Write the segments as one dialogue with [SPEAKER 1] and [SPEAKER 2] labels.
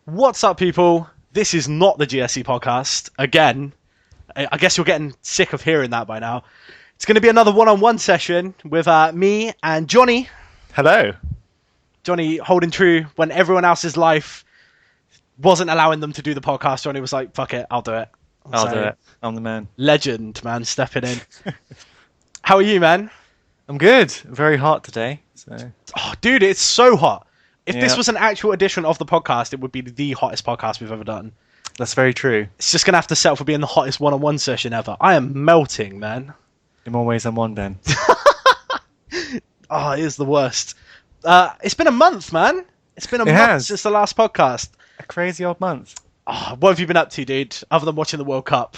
[SPEAKER 1] What's up, people? This is not the GSC podcast. Again, I guess you're getting sick of hearing that by now. It's going to be another one-on-one session with me and Johnny.
[SPEAKER 2] Hello.
[SPEAKER 1] Johnny holding true when everyone else's life wasn't allowing them to do the podcast. Johnny was like, fuck it, I'll do it.
[SPEAKER 2] I'll do it. I'm the man.
[SPEAKER 1] Legend, man, stepping in. How are you, man?
[SPEAKER 2] I'm good. Very hot today. So.
[SPEAKER 1] Oh, dude, it's so hot. If this was an actual edition of the podcast, it would be the hottest podcast we've ever done.
[SPEAKER 2] That's very true.
[SPEAKER 1] It's just going to have to settle for being the hottest one-on-one session ever. I am melting, man.
[SPEAKER 2] In more ways than one, Ben.
[SPEAKER 1] Oh, it is the worst. It's been a month, man. It's been a month since the last podcast.
[SPEAKER 2] A crazy old month.
[SPEAKER 1] Oh, what have you been up to, dude, other than watching the World Cup?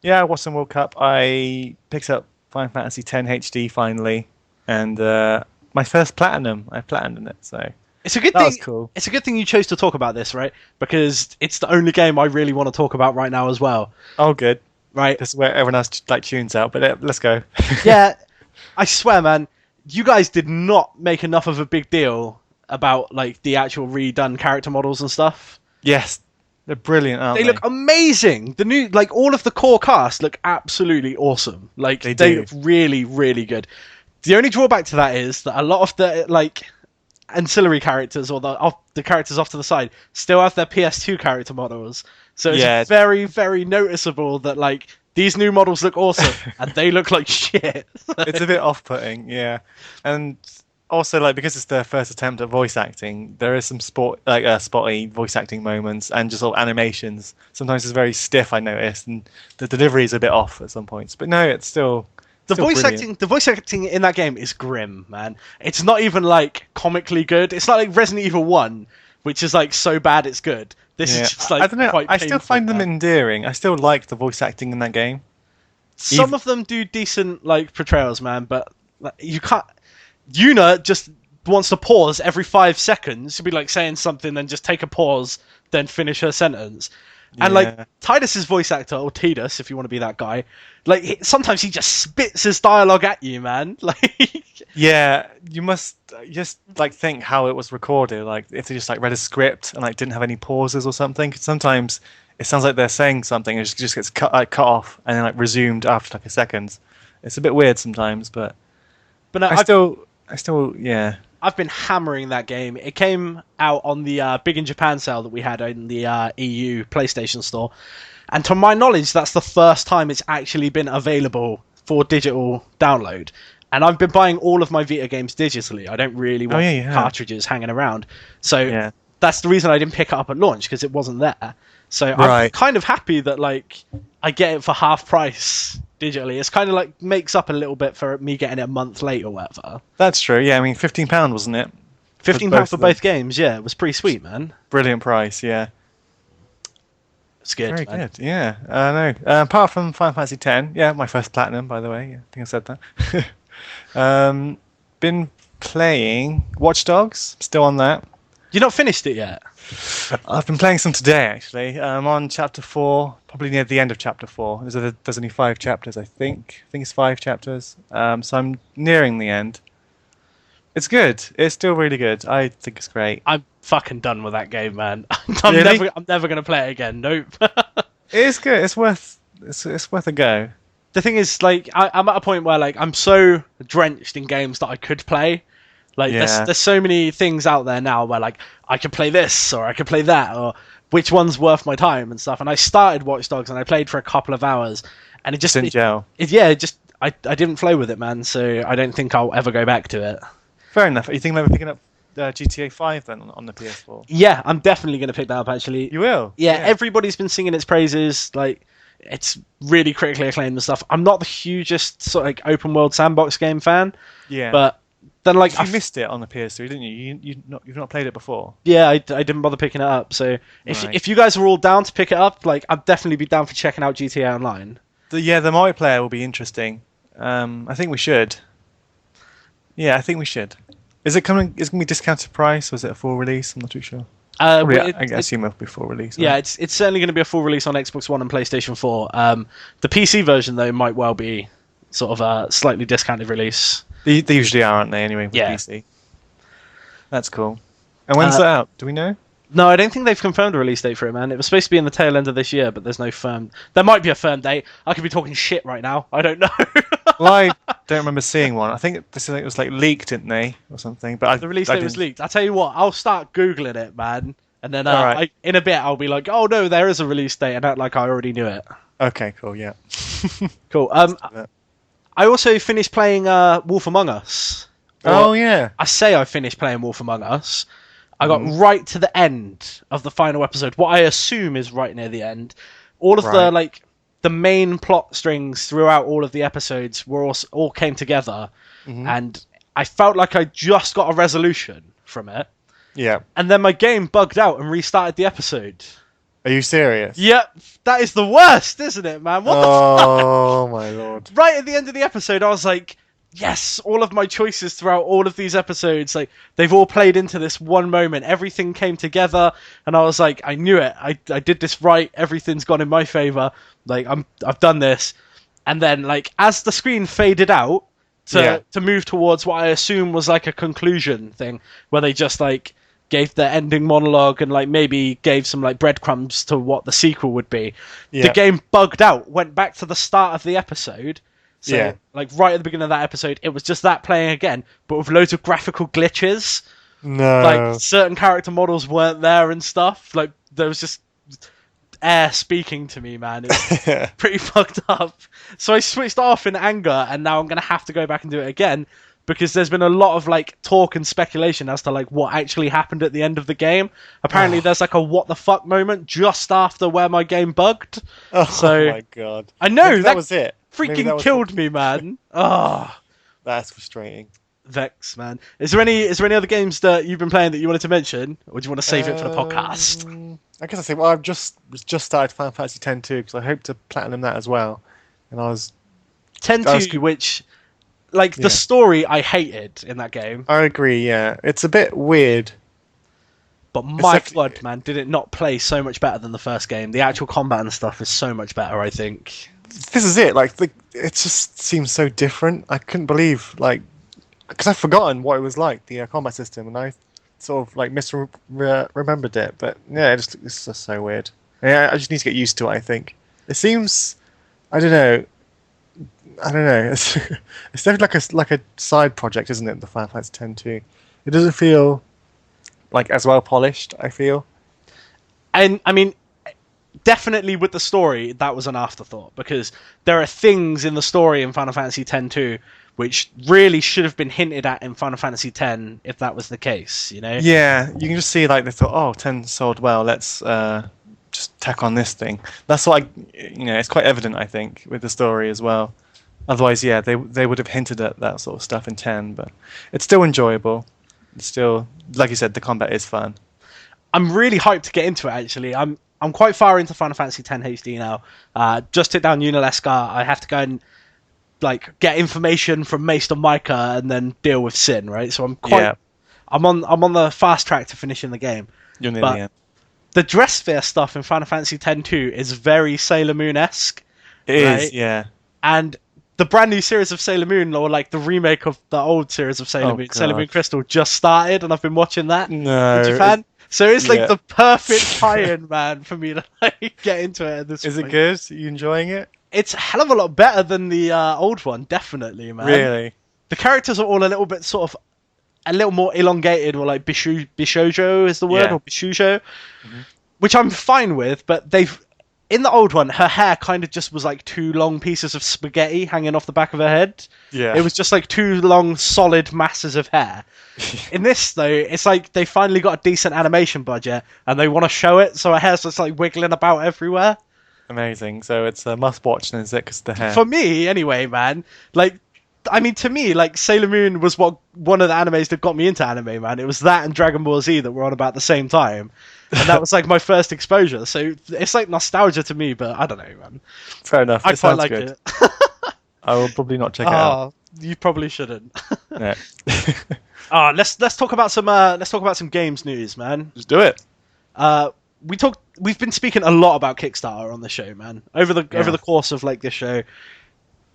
[SPEAKER 2] Yeah, I watched the World Cup. I picked up Final Fantasy X HD finally. And my first platinum. I platinumed it, so...
[SPEAKER 1] It's a good thing. Cool. It's a good thing you chose to talk about this, right? Because it's the only game I really want to talk about right now as well.
[SPEAKER 2] Oh, good.
[SPEAKER 1] Right.
[SPEAKER 2] This is where everyone else tunes out, but let's go.
[SPEAKER 1] Yeah, I swear, man, you guys did not make enough of a big deal about like the actual redone character models and stuff.
[SPEAKER 2] Yes, they're brilliant, aren't they?
[SPEAKER 1] They look amazing. The new, like all of the core cast look absolutely awesome. Like they look really, really good. The only drawback to that is that a lot of the like ancillary characters or the characters off to the side still have their PS2 character models, so it's very, very noticeable that like these new models look awesome and they look like shit.
[SPEAKER 2] It's a bit off-putting, yeah. And also, like, because it's their first attempt at voice acting, there is some spotty voice acting moments and just sort of animations. Sometimes it's very stiff, I noticed, and the delivery is a bit off at some points. But no, it's still. The
[SPEAKER 1] voice acting in that game is grim, man. It's not even like comically good. It's not like Resident Evil 1, which is like so bad it's good. This is just like,
[SPEAKER 2] I don't know.
[SPEAKER 1] Quite
[SPEAKER 2] I still find them endearing. I still like the voice acting in that game.
[SPEAKER 1] Some of them do decent like portrayals, man, but like, you can't. Yuna just wants to pause every 5 seconds. She'll be like saying something, then just take a pause, then finish her sentence. And like Tidus's voice actor, or Tidus, if you want to be that guy, like sometimes he just spits his dialogue at you, man. Like,
[SPEAKER 2] yeah, you must just like think how it was recorded. Like if they just like read a script and like didn't have any pauses or something. 'Cause sometimes it sounds like they're saying something and it just gets cut off and then like resumed after like a second. It's a bit weird sometimes, but
[SPEAKER 1] no,
[SPEAKER 2] I still, yeah.
[SPEAKER 1] I've been hammering that game. It came out on the Big in Japan sale that we had in the EU PlayStation Store. And to my knowledge, that's the first time it's actually been available for digital download. And I've been buying all of my Vita games digitally. I don't really want cartridges hanging around. So that's the reason I didn't pick it up at launch, because it wasn't there. So I'm kind of happy that like I get it for half price digitally. It's kind of like makes up a little bit for me getting it a month late or whatever.
[SPEAKER 2] That's true. Yeah, I mean £15, wasn't it?
[SPEAKER 1] £15 for both games. Yeah, it was pretty sweet, man.
[SPEAKER 2] Brilliant price. Yeah.
[SPEAKER 1] It's good.
[SPEAKER 2] Very
[SPEAKER 1] man.
[SPEAKER 2] good. Yeah. No. Apart from Final Fantasy X, yeah, my first platinum, by the way. Yeah, I think I said that. Been playing Watch Dogs. Still on that.
[SPEAKER 1] You not finished it yet?
[SPEAKER 2] I've been playing some today, actually. I'm on chapter 4, probably near the end of chapter 4. There's only 5 chapters, I think. I think it's 5 chapters. So I'm nearing the end. It's good. It's still really good. I think it's great.
[SPEAKER 1] I'm fucking done with that game, man. I'm never going to play it again. Nope.
[SPEAKER 2] It is good. It's worth a go.
[SPEAKER 1] The thing is, like, I'm at a point where like I'm so drenched in games that I could play. Like, there's so many things out there now where, like, I could play this, or I could play that, or which one's worth my time and stuff. And I started Watch Dogs, and I played for a couple of hours, and it just...
[SPEAKER 2] Didn't gel.
[SPEAKER 1] I didn't flow with it, man, so I don't think I'll ever go back to it.
[SPEAKER 2] Fair enough. Are you thinking about picking up GTA 5, then, on the PS4?
[SPEAKER 1] Yeah, I'm definitely going to pick that up, actually.
[SPEAKER 2] You will?
[SPEAKER 1] Yeah, everybody's been singing its praises, like... It's really critically acclaimed and stuff. I'm not the hugest sort of like open world sandbox game fan.
[SPEAKER 2] Yeah.
[SPEAKER 1] But then like
[SPEAKER 2] you missed it on the PS3, didn't you? You've not played it before.
[SPEAKER 1] Yeah, I didn't bother picking it up. So if you guys are all down to pick it up, like I'd definitely be down for checking out GTA Online.
[SPEAKER 2] The multiplayer will be interesting. I think we should. Yeah, I think we should. Is it going to be discounted price, or is it a full release? I'm not too sure. Probably,
[SPEAKER 1] but
[SPEAKER 2] I assume before release.
[SPEAKER 1] yeah,
[SPEAKER 2] Right?
[SPEAKER 1] it's certainly going to be a full release on Xbox One and PlayStation 4. The PC version though might well be sort of a slightly discounted release.
[SPEAKER 2] They usually are, aren't they? Anyway, with
[SPEAKER 1] Yeah.
[SPEAKER 2] PC. That's cool. And when's that out? Do we know?
[SPEAKER 1] No, I don't think they've confirmed a release date for it, man. It was supposed to be in the tail end of this year, but there's no firm. There might be a firm date. I could be talking shit right now. I don't know.
[SPEAKER 2] Well, I don't remember seeing one. I think it was like leaked, didn't they, or something? But
[SPEAKER 1] The release date was leaked. I'll tell you what. I'll start googling it, man, and then
[SPEAKER 2] Alright.
[SPEAKER 1] in a bit I'll be like, oh no, there is a release date, and act like I already knew it.
[SPEAKER 2] Okay, cool. Yeah.
[SPEAKER 1] Cool. I also finished playing Wolf Among Us.
[SPEAKER 2] Oh yeah.
[SPEAKER 1] I say I finished playing Wolf Among Us. I got right to the end of the final episode, what I assume is right near the end. All of the main plot strings throughout all of the episodes were all came together, and I felt like I just got a resolution from it.
[SPEAKER 2] Yeah.
[SPEAKER 1] And then my game bugged out and restarted the episode.
[SPEAKER 2] Are you serious?
[SPEAKER 1] Yep, that is the worst, isn't it, man? What the
[SPEAKER 2] Oh my lord.
[SPEAKER 1] right at the end of the episode, I was like, yes, all of my choices throughout all of these episodes, like they've all played into this one moment. Everything came together, and I was like, I knew it. I did this right. Everything's gone in my favor. Like I've done this. And then like as the screen faded out to move towards what I assume was like a conclusion thing, where they just like gave the ending monologue and like maybe gave some like breadcrumbs to what the sequel would be. The game bugged out, went back to the start of the episode. So, like, right at the beginning of that episode, it was just that playing again, but with loads of graphical glitches.
[SPEAKER 2] No.
[SPEAKER 1] Like, certain character models weren't there and stuff. Like, there was just air speaking to me, man. It was pretty fucked up. So I switched off in anger, and now I'm going to have to go back and do it again, because there's been a lot of, like, talk and speculation as to, like, what actually happened at the end of the game. Apparently, there's, like, a what the fuck moment just after where my game bugged.
[SPEAKER 2] Oh my god.
[SPEAKER 1] I know,
[SPEAKER 2] Maybe that was it.
[SPEAKER 1] Freaking killed me, man.
[SPEAKER 2] That's frustrating.
[SPEAKER 1] Vex, man. Is there any other games that you've been playing that you wanted to mention, or do you want to save it for the podcast?
[SPEAKER 2] I guess I say, well, I've just started Final Fantasy X too, because I hope to platinum that as well. And I was
[SPEAKER 1] 10-2, which, like, the story I hated in that game.
[SPEAKER 2] I agree. Yeah, it's a bit weird.
[SPEAKER 1] But my God, man, did it not play so much better than the first game? The actual combat and stuff is so much better, I think.
[SPEAKER 2] This is it. Like, it just seems so different. I couldn't believe, like, because I've forgotten what it was like, the combat system, and I sort of like misremembered it. But yeah, it's just so weird. Yeah, I just need to get used to it. I think it seems. I don't know. It's definitely like a side project, isn't it? The Final Fantasy X too. It doesn't feel like as well polished. I feel.
[SPEAKER 1] And I mean, definitely with the story, that was an afterthought, because there are things in the story in Final Fantasy X too which really should have been hinted at in Final Fantasy X if that was the case, you know?
[SPEAKER 2] Yeah, you can just see like they thought, oh, 10 sold well, let's just tack on this thing. That's what it's quite evident, I think, with the story as well. Otherwise, yeah, they would have hinted at that sort of stuff in 10, but it's still enjoyable. It's still, like you said, the combat is fun.
[SPEAKER 1] I'm really hyped to get into it, actually. I'm quite far into Final Fantasy X HD now. Just took down Unalesca. I have to go and like get information from Maester Micah and then deal with Sin, right? So I'm on the fast track to finishing the game.
[SPEAKER 2] You're near the end.
[SPEAKER 1] The Dressphere stuff in Final Fantasy X-2 is very Sailor Moon-esque.
[SPEAKER 2] It is, yeah.
[SPEAKER 1] And the brand new series of Sailor Moon, or like the remake of the old series of Sailor Moon, Sailor Moon Crystal, just started, and I've been watching that in Japan. So it's like the perfect tie-in, man, for me to like get into it at this point.
[SPEAKER 2] Is it good? Are you enjoying it?
[SPEAKER 1] It's a hell of a lot better than the old one, definitely, man.
[SPEAKER 2] Really?
[SPEAKER 1] The characters are all a little bit sort of a little more elongated, or like bishojo is the word, or bishujo, which I'm fine with. But in the old one, her hair kind of just was like two long pieces of spaghetti hanging off the back of her head.
[SPEAKER 2] Yeah.
[SPEAKER 1] It was just like two long, solid masses of hair. In this, though, it's like they finally got a decent animation budget, and they want to show it, so her hair's just like wiggling about everywhere.
[SPEAKER 2] Amazing. So it's a must-watch, then, is it? Because the hair.
[SPEAKER 1] For me, anyway, man. Like, I mean, to me, like, Sailor Moon was one of the animes that got me into anime, man. It was that and Dragon Ball Z that were on about the same time. And that was, like, my first exposure. So it's, like, nostalgia to me, but I don't know, man.
[SPEAKER 2] Fair enough.
[SPEAKER 1] I quite like it.
[SPEAKER 2] I will probably not check it out.
[SPEAKER 1] You probably shouldn't.
[SPEAKER 2] Yeah.
[SPEAKER 1] Let's talk about some games news, man.
[SPEAKER 2] Just do it.
[SPEAKER 1] We've been speaking a lot about Kickstarter on the show, man. Over the course of like this show,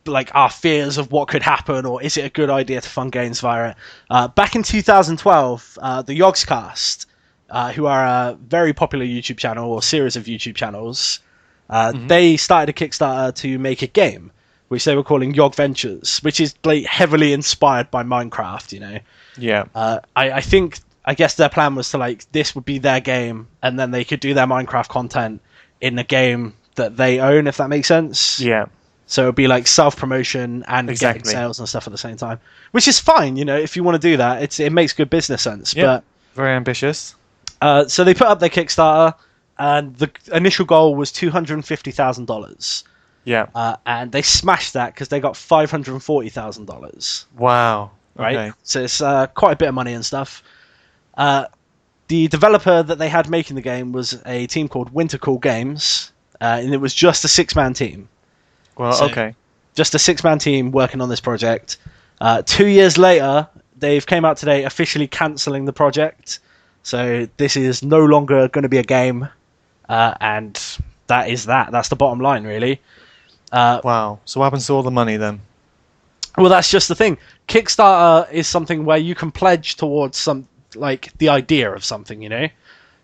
[SPEAKER 1] like our fears of what could happen, or is it a good idea to fund games via it? Back in 2012, the Yogscast, who are a very popular YouTube channel or series of YouTube channels, they started a Kickstarter to make a game, which they were calling Yogventures, which is like heavily inspired by Minecraft. You know.
[SPEAKER 2] Yeah.
[SPEAKER 1] I guess their plan was to like this would be their game, and then they could do their Minecraft content in a game that they own, if that makes sense.
[SPEAKER 2] Yeah.
[SPEAKER 1] So it'd be like self-promotion and getting sales and stuff at the same time, which is fine, you know, if you want to do that. It makes good business sense.
[SPEAKER 2] Yeah.
[SPEAKER 1] But
[SPEAKER 2] Very ambitious.
[SPEAKER 1] so they put up their Kickstarter, and the initial goal was $250,000.
[SPEAKER 2] Yeah.
[SPEAKER 1] And they smashed that because they got $540,000.
[SPEAKER 2] Wow.
[SPEAKER 1] Right.
[SPEAKER 2] Okay.
[SPEAKER 1] So it's quite a bit of money and stuff. The developer that they had making the game was a team called Wintercool Games, and it was just a 6-man team.
[SPEAKER 2] Well,
[SPEAKER 1] So,
[SPEAKER 2] okay.
[SPEAKER 1] Just a 6-man team working on this project. 2 years later, they've came out today officially cancelling the project. So this is no longer going to be a game, and that is that. That's the bottom line, really.
[SPEAKER 2] Wow. So what happens to all the money then?
[SPEAKER 1] Well, that's just the thing. Kickstarter is something where you can pledge towards some, like the idea of something, you know.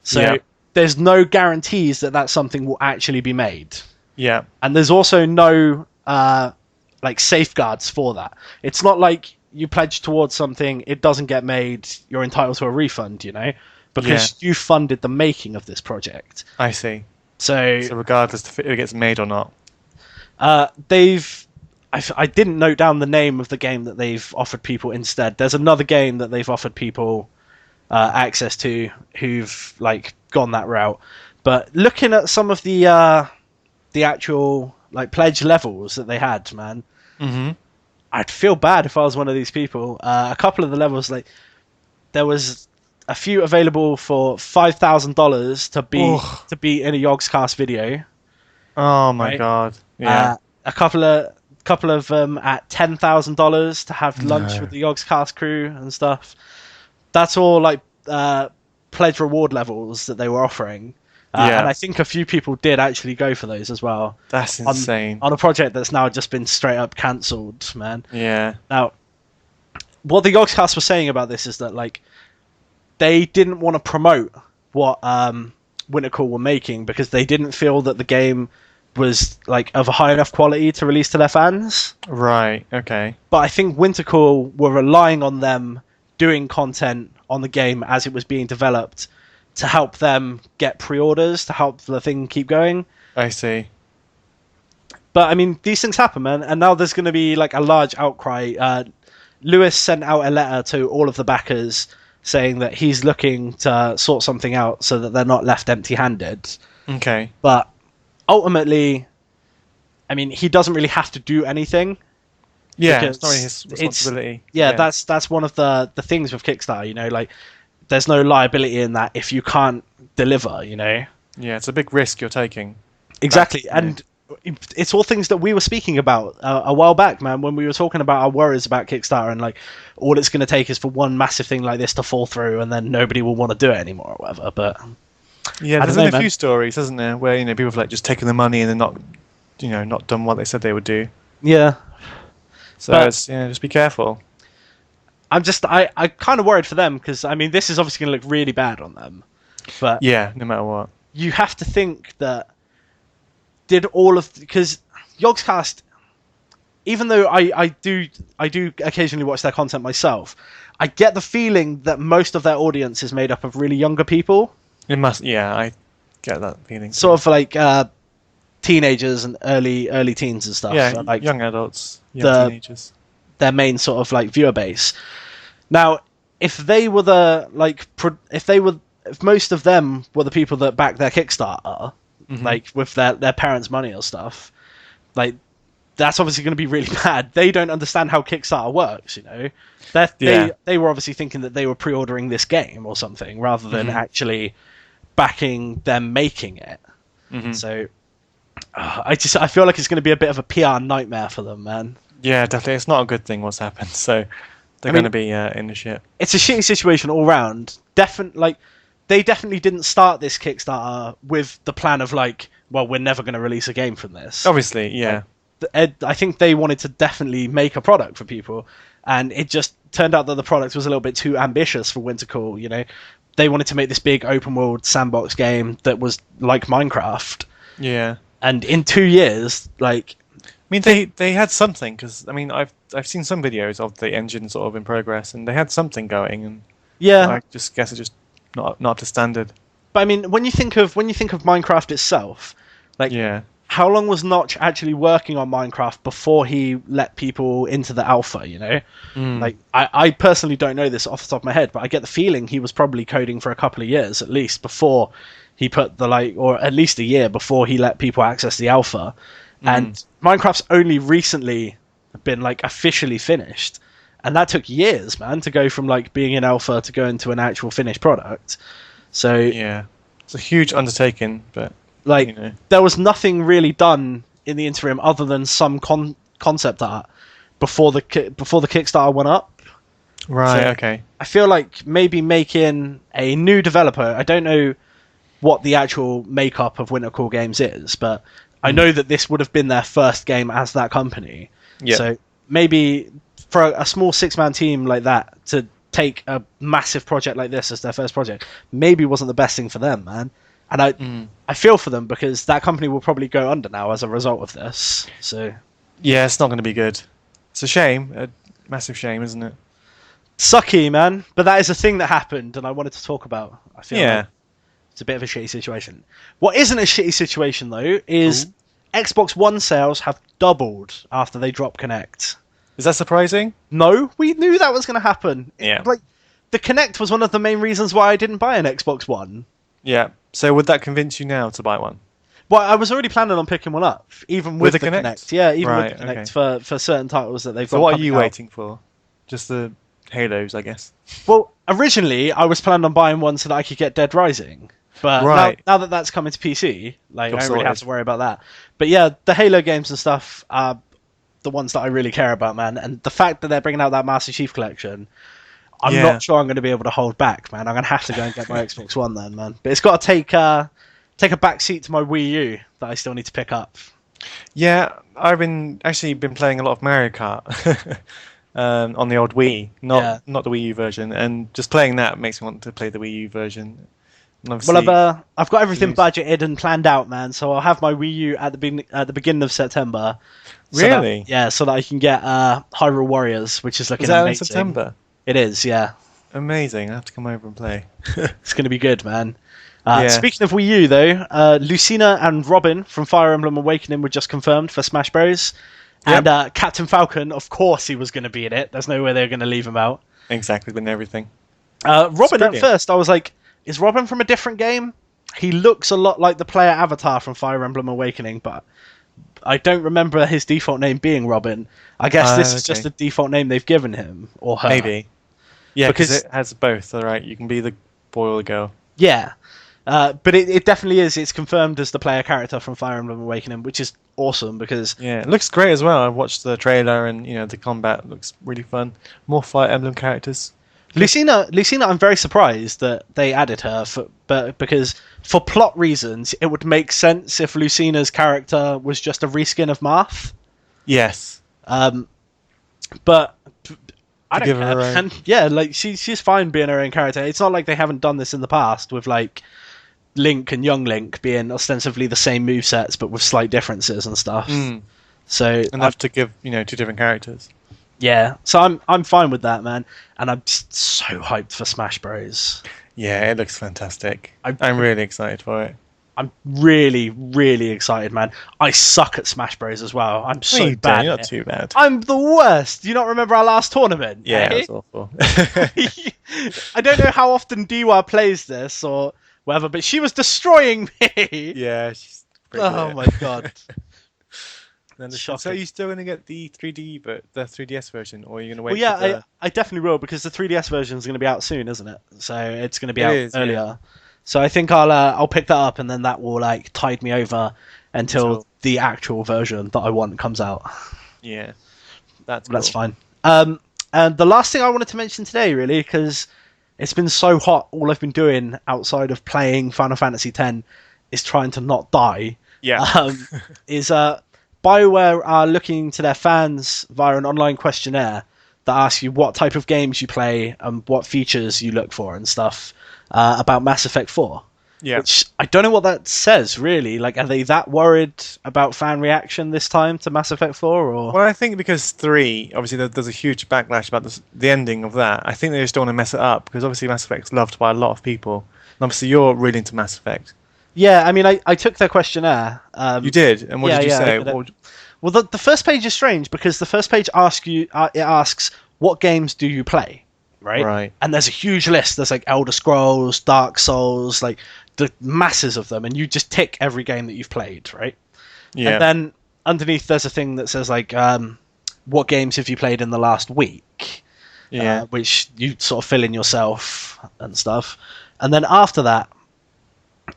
[SPEAKER 1] So there's no guarantees that that something will actually be made.
[SPEAKER 2] Yeah.
[SPEAKER 1] And there's also no like safeguards for that. It's not like you pledge towards something, it doesn't get made, you're entitled to a refund, you know, because you funded the making of this project.
[SPEAKER 2] I see.
[SPEAKER 1] So
[SPEAKER 2] regardless if it gets made or not.
[SPEAKER 1] I didn't note down the name of the game that they've offered people instead. There's another game that they've offered people access to who've like gone that route. But looking at some of the actual like pledge levels that they had, man, I'd feel bad if I was one of these people. A couple of the levels, like there was a few available for $5,000 to be in a Yogscast video.
[SPEAKER 2] Oh my god! Yeah,
[SPEAKER 1] a couple of them at $10,000 to have lunch with the Yogscast crew and stuff. That's all like pledge reward levels that they were offering. And I think a few people did actually go for those as well.
[SPEAKER 2] That's insane.
[SPEAKER 1] On a project that's now just been straight up cancelled, man.
[SPEAKER 2] Yeah.
[SPEAKER 1] Now, what the Yogscast was saying about this is that like they didn't want to promote what Wintercool were making because they didn't feel that the game was like of a high enough quality to release to their fans.
[SPEAKER 2] Right. Okay.
[SPEAKER 1] But I think Wintercool were relying on them doing content on the game as it was being developed to help them get pre-orders, to help the thing keep going.
[SPEAKER 2] I see.
[SPEAKER 1] But I mean, these things happen, man. And now there's going to be like a large outcry. Lewis sent out a letter to all of the backers saying that he's looking to sort something out so that they're not left empty-handed.
[SPEAKER 2] Okay.
[SPEAKER 1] But ultimately, I mean, he doesn't really have to do anything.
[SPEAKER 2] Yeah, it's not really his responsibility.
[SPEAKER 1] That's one of the things with Kickstarter, you know, like there's no liability in that if you can't deliver, you know.
[SPEAKER 2] Yeah, it's a big risk you're taking.
[SPEAKER 1] Exactly, and it's all things that we were speaking about a while back, man, when we were talking about our worries about Kickstarter and like all it's going to take is for one massive thing like this to fall through and then nobody will want to do it anymore or whatever. But
[SPEAKER 2] yeah, there's been a few stories, isn't there, where people have like just taken the money and then not done what they said they would do.
[SPEAKER 1] Yeah.
[SPEAKER 2] So just be careful.
[SPEAKER 1] I'm kind of worried for them because I mean this is obviously going to look really bad on them. But
[SPEAKER 2] yeah, no matter what,
[SPEAKER 1] you have to think that because Yogscast, even though I do occasionally watch their content myself, I get the feeling that most of their audience is made up of really younger people.
[SPEAKER 2] It must, yeah, I get that feeling.
[SPEAKER 1] Sort of like teenagers and early teens and stuff.
[SPEAKER 2] Yeah,
[SPEAKER 1] like
[SPEAKER 2] young adults, teenagers.
[SPEAKER 1] Their main sort of like viewer base. Now, if most of them were the people that back their Kickstarter, like with their parents' money or stuff, like that's obviously going to be really bad. They don't understand how Kickstarter works, you know. They were obviously thinking that they were pre-ordering this game or something rather than actually backing them making it. So I feel like it's going to be a bit of a PR nightmare for them, man.
[SPEAKER 2] Yeah, definitely. It's not a good thing what's happened. So they're going to be in the shit.
[SPEAKER 1] It's a shitty situation all round. Definitely, like they definitely didn't start this Kickstarter with the plan of like, well, we're never going to release a game from this.
[SPEAKER 2] Obviously, yeah.
[SPEAKER 1] I think they wanted to definitely make a product for people, and it just turned out that the product was a little bit too ambitious for Wintercool. You know, they wanted to make this big open world sandbox game that was like Minecraft.
[SPEAKER 2] Yeah.
[SPEAKER 1] And in 2 years, like,
[SPEAKER 2] I mean, they had something, because I mean, I've seen some videos of the engine sort of in progress, and they had something going, and
[SPEAKER 1] yeah,
[SPEAKER 2] I just guess it's just not up to standard.
[SPEAKER 1] but I mean, when you think of Minecraft itself, like,
[SPEAKER 2] Yeah.
[SPEAKER 1] how long was Notch actually working on Minecraft before he let people into the alpha, you know? Like, I personally don't know this off the top of my head, but I get the feeling he was probably coding for a couple of years at least before he put the, like, or at least a year before he let people access the alpha. And Minecraft's only recently been, like, officially finished. And that took years, man, to go from, like, being in alpha to going to an actual finished product. So,
[SPEAKER 2] Yeah. It's a huge undertaking, but
[SPEAKER 1] like,
[SPEAKER 2] you know.
[SPEAKER 1] there was nothing really done in the interim other than some concept art before the Kickstarter went up.
[SPEAKER 2] Right,
[SPEAKER 1] So,
[SPEAKER 2] okay.
[SPEAKER 1] I feel like maybe making a new developer. I don't know what the actual makeup of Wintercool Games is, but I know that this would have been their first game as that company.
[SPEAKER 2] Yeah.
[SPEAKER 1] So maybe for a small 6-man team like that to take a massive project like this as their first project maybe wasn't the best thing for them, man. And I feel for them because that company will probably go under now as a result of this. So
[SPEAKER 2] Yeah, it's not going to be good. It's a shame, a massive shame, isn't it?
[SPEAKER 1] sucky, man. But that is a thing that happened, and I wanted to talk about. I feel
[SPEAKER 2] Yeah.
[SPEAKER 1] like it's a bit of a shitty situation. What isn't a shitty situation though is Xbox One sales have doubled after they dropped Kinect.
[SPEAKER 2] Is that surprising?
[SPEAKER 1] No, we knew that was going to happen.
[SPEAKER 2] Yeah.
[SPEAKER 1] Like, the Kinect was one of the main reasons why I didn't buy an Xbox One.
[SPEAKER 2] Yeah. So would that convince you now to buy one?
[SPEAKER 1] Well, I was already planning on picking one up, even with
[SPEAKER 2] With
[SPEAKER 1] the
[SPEAKER 2] the
[SPEAKER 1] Kinect.
[SPEAKER 2] Kinect?
[SPEAKER 1] Yeah, even
[SPEAKER 2] Right,
[SPEAKER 1] with the Kinect
[SPEAKER 2] okay.
[SPEAKER 1] for certain titles that they've got.
[SPEAKER 2] So what are
[SPEAKER 1] coming
[SPEAKER 2] you
[SPEAKER 1] out.
[SPEAKER 2] waiting for? Just the Halos, I guess.
[SPEAKER 1] Well, originally I was planning on buying one so that I could get Dead Rising, but
[SPEAKER 2] Right.
[SPEAKER 1] now that that's coming to PC, like,
[SPEAKER 2] You're
[SPEAKER 1] I don't really have
[SPEAKER 2] sorted.
[SPEAKER 1] to worry about that. But yeah, the Halo games and stuff are the ones that I really care about, man. And the fact that they're bringing out that Master Chief Collection, I'm
[SPEAKER 2] Yeah.
[SPEAKER 1] not sure I'm going to be able to hold back, man. I'm going to have to go and get my Xbox One then, man. But it's got to take a back seat to my Wii U that I still need to pick up.
[SPEAKER 2] Yeah, I've been playing a lot of Mario Kart on the old Wii, not the Wii U version, and just playing that makes me want to play the Wii U version. And obviously,
[SPEAKER 1] Well, I've got everything budgeted and planned out, man. So I'll have my Wii U at the beginning of September.
[SPEAKER 2] Really?
[SPEAKER 1] So that I can get Hyrule Warriors, which is looking
[SPEAKER 2] is that in
[SPEAKER 1] amazing.
[SPEAKER 2] September?
[SPEAKER 1] It is, yeah.
[SPEAKER 2] Amazing! I have to come over and play.
[SPEAKER 1] It's going to be good, man.
[SPEAKER 2] Yeah.
[SPEAKER 1] Speaking of Wii U, though, Lucina and Robin from Fire Emblem Awakening were just confirmed for Smash Bros.
[SPEAKER 2] Yep.
[SPEAKER 1] And Captain Falcon, of course, he was going to be in it. There's no way they're going to leave him out.
[SPEAKER 2] Exactly, with everything.
[SPEAKER 1] Robin, at
[SPEAKER 2] brilliant.
[SPEAKER 1] first, I was like, is Robin from a different game? He looks a lot like the player avatar from Fire Emblem Awakening, but I don't remember his default name being Robin. I guess this is just
[SPEAKER 2] Okay.
[SPEAKER 1] the default name they've given him, or her.
[SPEAKER 2] Maybe. Yeah, because
[SPEAKER 1] Because-
[SPEAKER 2] it has both. All right, you can be the boy or the girl.
[SPEAKER 1] Yeah. But it definitely is. It's confirmed as the player character from Fire Emblem Awakening, which is awesome because
[SPEAKER 2] Yeah, it looks great as well. I watched the trailer, and the combat looks really fun. More Fire Emblem characters.
[SPEAKER 1] Lucina, I'm very surprised that they added her, because for plot reasons, it would make sense if Lucina's character was just a reskin of Marth.
[SPEAKER 2] Yes.
[SPEAKER 1] But I don't
[SPEAKER 2] give her
[SPEAKER 1] care.
[SPEAKER 2] her own.
[SPEAKER 1] And yeah, like she's fine being her own character. It's not like they haven't done this in the past with like Link and Young Link being ostensibly the same movesets but with slight differences and stuff. So
[SPEAKER 2] Enough to give two different characters.
[SPEAKER 1] yeah, so I'm fine with that, man. And I'm just so hyped for Smash Bros.
[SPEAKER 2] Yeah, it looks fantastic.
[SPEAKER 1] I'm
[SPEAKER 2] really excited for it.
[SPEAKER 1] I'm really, really excited, man. I suck at Smash Bros as well. I'm so
[SPEAKER 2] you
[SPEAKER 1] bad.
[SPEAKER 2] don't, you're
[SPEAKER 1] at
[SPEAKER 2] not
[SPEAKER 1] it.
[SPEAKER 2] too bad.
[SPEAKER 1] I'm the worst. Do you not remember our last tournament?
[SPEAKER 2] Yeah,
[SPEAKER 1] eh?
[SPEAKER 2] it's awful.
[SPEAKER 1] I don't know how often Diwa plays this or whatever, but she was destroying me.
[SPEAKER 2] Yeah, she's pretty
[SPEAKER 1] Oh
[SPEAKER 2] good.
[SPEAKER 1] my god.
[SPEAKER 2] So
[SPEAKER 1] Shocking.
[SPEAKER 2] are you still going to get the 3D, but the 3DS version, or are you going to wait?
[SPEAKER 1] Well, yeah,
[SPEAKER 2] for the...
[SPEAKER 1] I definitely will because the 3DS version is going to be out soon, isn't it? So it's going to be
[SPEAKER 2] It
[SPEAKER 1] out
[SPEAKER 2] is, yeah.
[SPEAKER 1] earlier. So I think I'll pick that up and then that will like tide me over until the actual version that I want comes out.
[SPEAKER 2] Yeah, that's
[SPEAKER 1] That's
[SPEAKER 2] cool.
[SPEAKER 1] fine. And the last thing I wanted to mention today, really, because it's been so hot. All I've been doing outside of playing Final Fantasy X is trying to not die.
[SPEAKER 2] Yeah.
[SPEAKER 1] Is BioWare are looking to their fans via an online questionnaire that asks you what type of games you play and what features you look for and stuff about Mass Effect 4.
[SPEAKER 2] Yeah.
[SPEAKER 1] Which I don't know what that says, really. Like, are they that worried about fan reaction this time to Mass Effect 4? Or
[SPEAKER 2] Well, I think because 3, obviously there's a huge backlash about the ending of that. I think they just don't want to mess it up because obviously Mass Effect's loved by a lot of people. And obviously you're really into Mass Effect.
[SPEAKER 1] Yeah, I mean, I took their questionnaire.
[SPEAKER 2] You did? And what did you say?
[SPEAKER 1] Well, the first page is strange because the first page asks, what games do you play? Right? And there's a huge list. There's like Elder Scrolls, Dark Souls, like the masses of them, and you just tick every game that you've played, right?
[SPEAKER 2] Yeah.
[SPEAKER 1] And then underneath there's a thing that says like, what games have you played in the last week?
[SPEAKER 2] Yeah.
[SPEAKER 1] Which you sort of fill in yourself and stuff. And then after that,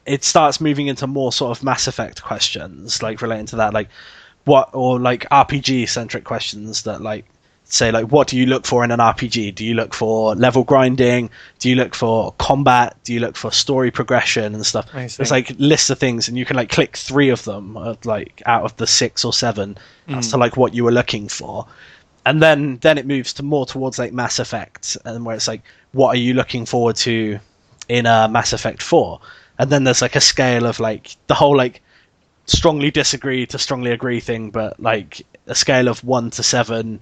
[SPEAKER 1] it starts moving into more sort of Mass Effect questions, like relating to that, like like RPG centric questions that like say like, what do you look for in an RPG? Do you look for level grinding? Do you look for combat? Do you look for story progression and stuff? There's like lists of things, and you can like click 3 of them, like out of the 6 or 7, as to like what you were looking for. And then it moves to more towards like Mass Effect, and where it's like, what are you looking forward to in Mass Effect 4? And then there's like a scale of like the whole like strongly disagree to strongly agree thing, but like a scale of 1 to 7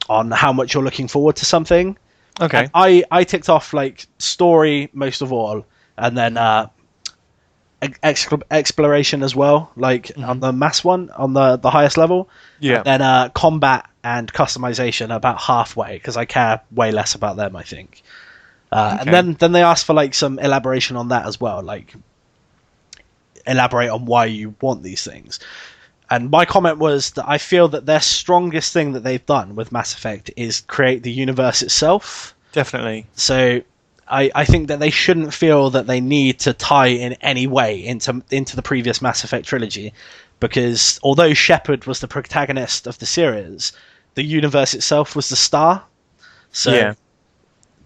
[SPEAKER 1] on how much you're looking forward to something.
[SPEAKER 2] Okay.
[SPEAKER 1] And I ticked off like story most of all, and then exploration as well, like on the mass one, on the highest level.
[SPEAKER 2] Yeah.
[SPEAKER 1] And then combat and customization about halfway, because I care way less about them, I think.
[SPEAKER 2] Okay.
[SPEAKER 1] And then they asked for like some elaboration on that as well, like elaborate on why you want these things. And my comment was that I feel that their strongest thing that they've done with Mass Effect is create the universe itself.
[SPEAKER 2] Definitely.
[SPEAKER 1] So I think that they shouldn't feel that they need to tie in any way into the previous Mass Effect trilogy, because although Shepard was the protagonist of the series, the universe itself was the star. So
[SPEAKER 2] yeah.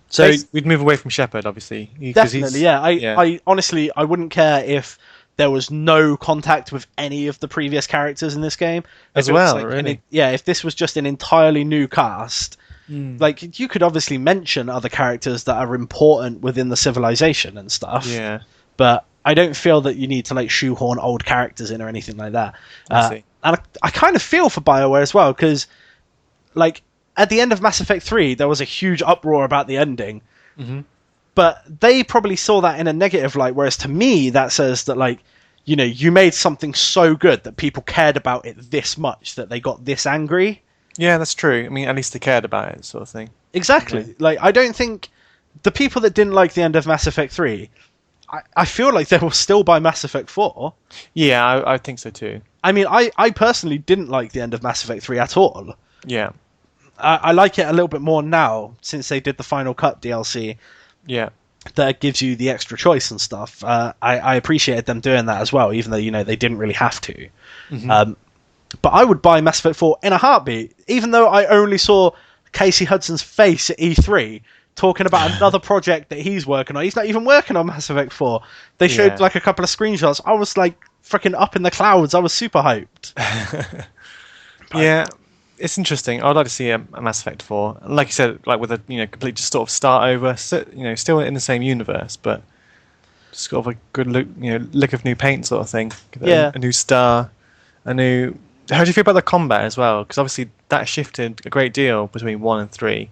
[SPEAKER 2] So we'd move away from Shepard, obviously.
[SPEAKER 1] Definitely, yeah. I honestly, I wouldn't care if there was no contact with any of the previous characters in this game.
[SPEAKER 2] As well, really?
[SPEAKER 1] If this was just an entirely new cast, like, you could obviously mention other characters that are important within the civilization and stuff.
[SPEAKER 2] Yeah.
[SPEAKER 1] But I don't feel that you need to, like, shoehorn old characters in or anything like that.
[SPEAKER 2] I see.
[SPEAKER 1] And I kind of feel for BioWare as well, because, like, at the end of Mass Effect 3, there was a huge uproar about the ending.
[SPEAKER 2] Mm-hmm.
[SPEAKER 1] But they probably saw that in a negative light, whereas to me, that says that, like, you know, you made something so good that people cared about it this much that they got this angry.
[SPEAKER 2] Yeah, that's true. I mean, at least they cared about it, sort of thing.
[SPEAKER 1] Exactly. Yeah. Like, I don't think the people that didn't like the end of Mass Effect 3, I feel like they will still buy Mass Effect 4.
[SPEAKER 2] Yeah, I think so too.
[SPEAKER 1] I mean, I personally didn't like the end of Mass Effect 3 at all.
[SPEAKER 2] Yeah.
[SPEAKER 1] I like it a little bit more now, since they did the Final Cut DLC.
[SPEAKER 2] Yeah.
[SPEAKER 1] That gives you the extra choice and stuff. I appreciated them doing that as well, even though, you know, they didn't really have to. Mm-hmm. But I would buy Mass Effect 4 in a heartbeat, even though I only saw Casey Hudson's face at E3 talking about another project that he's working on. He's not even working on Mass Effect 4. They showed like a couple of screenshots. I was like freaking up in the clouds. I was super hyped.
[SPEAKER 2] Yeah. It's interesting. I'd like to see a Mass Effect 4. Like you said, like with a complete just sort of start over, still in the same universe, but just got a good look, look of new paint sort of thing.
[SPEAKER 1] Yeah.
[SPEAKER 2] A new star, a new. How do you feel about the combat as well? Because obviously that shifted a great deal between 1 and 3.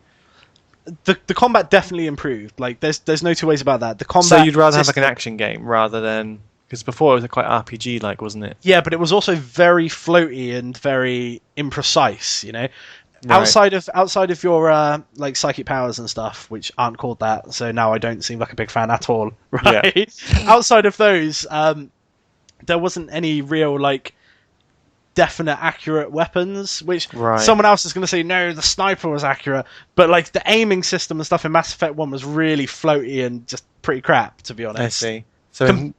[SPEAKER 1] The combat definitely improved. Like there's no two ways about that. The combat.
[SPEAKER 2] So you'd rather have like an action game rather than. Because before it was quite RPG-like, wasn't it?
[SPEAKER 1] Yeah, but it was also very floaty and very imprecise. You know,
[SPEAKER 2] right.
[SPEAKER 1] outside of your like psychic powers and stuff, which aren't called that. So now I don't seem like a big fan at all. Right. Yeah. Outside of those, there wasn't any real like definite accurate weapons. Which someone else is going to say no, the sniper was accurate, but like the aiming system and stuff in Mass Effect 1 was really floaty and just pretty crap, to be honest.
[SPEAKER 2] I see. So.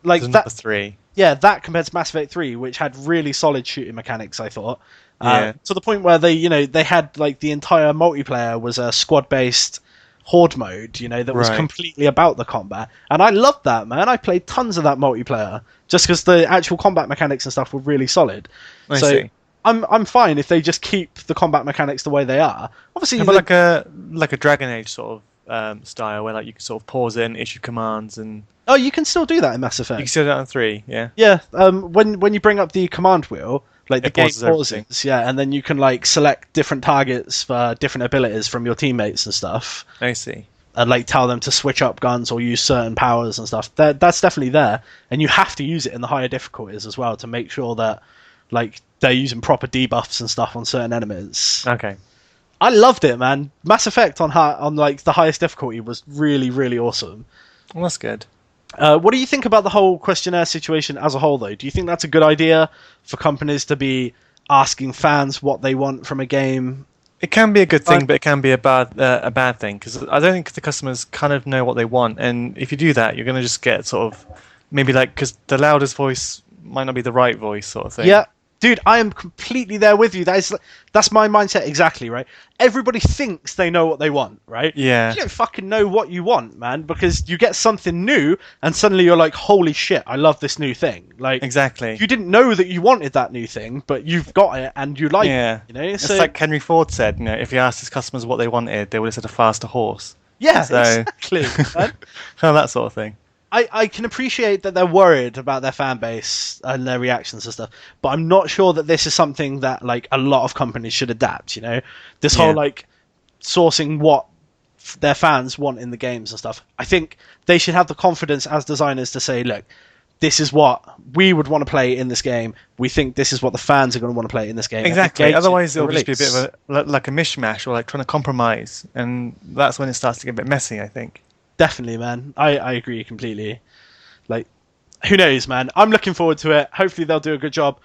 [SPEAKER 1] Like that
[SPEAKER 2] 3.
[SPEAKER 1] Yeah, that compared to Mass Effect 3, which had really solid shooting mechanics, I thought. To the point where they had like the entire multiplayer was a squad-based horde mode, that was
[SPEAKER 2] Right.
[SPEAKER 1] completely about the combat, and I loved that, man. I played tons of that multiplayer just because the actual combat mechanics and stuff were really solid.
[SPEAKER 2] I
[SPEAKER 1] So
[SPEAKER 2] see.
[SPEAKER 1] I'm fine if they just keep the combat mechanics the way they are. Obviously,
[SPEAKER 2] How about like a Dragon Age sort of style where like you can sort of pause it and issue commands, and
[SPEAKER 1] oh, you can still do that in Mass
[SPEAKER 2] you
[SPEAKER 1] Effect.
[SPEAKER 2] can see that on 3, yeah.
[SPEAKER 1] Yeah, when you bring up the command wheel, like the
[SPEAKER 2] It
[SPEAKER 1] game
[SPEAKER 2] pauses everything.
[SPEAKER 1] pauses, yeah, and then you can like select different targets for different abilities from your teammates and stuff,
[SPEAKER 2] I see.
[SPEAKER 1] and like tell them to switch up guns or use certain powers and stuff. That's definitely there, and you have to use it in the higher difficulties as well to make sure that like they're using proper debuffs and stuff on certain enemies.
[SPEAKER 2] Okay.
[SPEAKER 1] I loved it, man. Mass Effect on like the highest difficulty was really really awesome.
[SPEAKER 2] Well, that's good.
[SPEAKER 1] What do you think about the whole questionnaire situation as a whole, though? Do you think that's a good idea for companies to be asking fans what they want from a game?
[SPEAKER 2] It can be a good thing, but it can be a bad thing, because I don't think the customers kind of know what they want, and if you do that, you're going to just get sort of maybe like because the loudest voice might not be the right voice, sort of thing.
[SPEAKER 1] Yeah, dude, I am completely there with you. That's my mindset exactly, right? Everybody thinks they know what they want, right?
[SPEAKER 2] Yeah.
[SPEAKER 1] You don't fucking know what you want, man, because you get something new, and suddenly you're like, "Holy shit, I love this new thing!" Like,
[SPEAKER 2] Exactly.
[SPEAKER 1] you didn't know that you wanted that new thing, but you've got it and you like
[SPEAKER 2] Yeah.
[SPEAKER 1] it.
[SPEAKER 2] It's like Henry Ford said, if he asked his customers what they wanted, they would have said a faster horse.
[SPEAKER 1] yeah,
[SPEAKER 2] So-
[SPEAKER 1] exactly. Man.
[SPEAKER 2] Kind of that sort of thing.
[SPEAKER 1] I can appreciate that they're worried about their fan base and their reactions and stuff, but I'm not sure that this is something that like a lot of companies should adapt. This whole
[SPEAKER 2] Yeah.
[SPEAKER 1] like sourcing what their fans want in the games and stuff. I think they should have the confidence as designers to say, look, this is what we would want to play in this game. We think this is what the fans are going to want to play in this game.
[SPEAKER 2] Exactly.
[SPEAKER 1] Engage
[SPEAKER 2] Otherwise,
[SPEAKER 1] in
[SPEAKER 2] it'll just be a bit
[SPEAKER 1] release.
[SPEAKER 2] of like a mishmash or like trying to compromise, and that's when it starts to get a bit messy, I think.
[SPEAKER 1] Definitely, man. I agree completely. Like, who knows, man? I'm looking forward to it. Hopefully, they'll do a good job.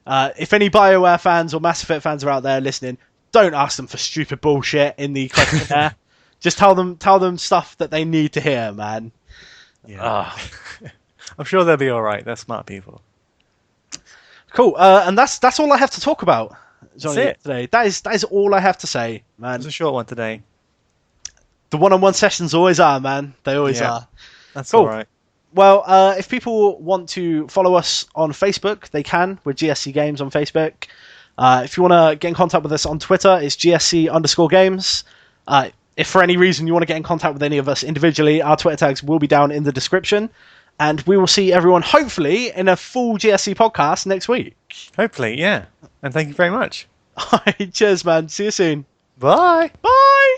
[SPEAKER 1] If any BioWare fans or Mass Effect fans are out there listening, don't ask them for stupid bullshit in the questionnaire. Just tell them stuff that they need to hear, man.
[SPEAKER 2] Yeah.
[SPEAKER 1] Ah.
[SPEAKER 2] I'm sure they'll be all right. They're smart people.
[SPEAKER 1] Cool. And that's all I have to talk about, Johnny,
[SPEAKER 2] it.
[SPEAKER 1] today. That is all I have to say, man.
[SPEAKER 2] It's a short one today.
[SPEAKER 1] The one-on-one sessions always are, man. They always
[SPEAKER 2] Yeah.
[SPEAKER 1] are.
[SPEAKER 2] That's
[SPEAKER 1] Cool.
[SPEAKER 2] all right.
[SPEAKER 1] Well, if people want to follow us on Facebook, they can. We're GSC Games on Facebook. If you want to get in contact with us on Twitter, it's GSC_games. If for any reason you want to get in contact with any of us individually, our Twitter tags will be down in the description. And we will see everyone, hopefully, in a full GSC podcast next week.
[SPEAKER 2] Hopefully, yeah. And thank you very much.
[SPEAKER 1] All right, cheers, man. See you soon.
[SPEAKER 2] Bye.
[SPEAKER 1] Bye!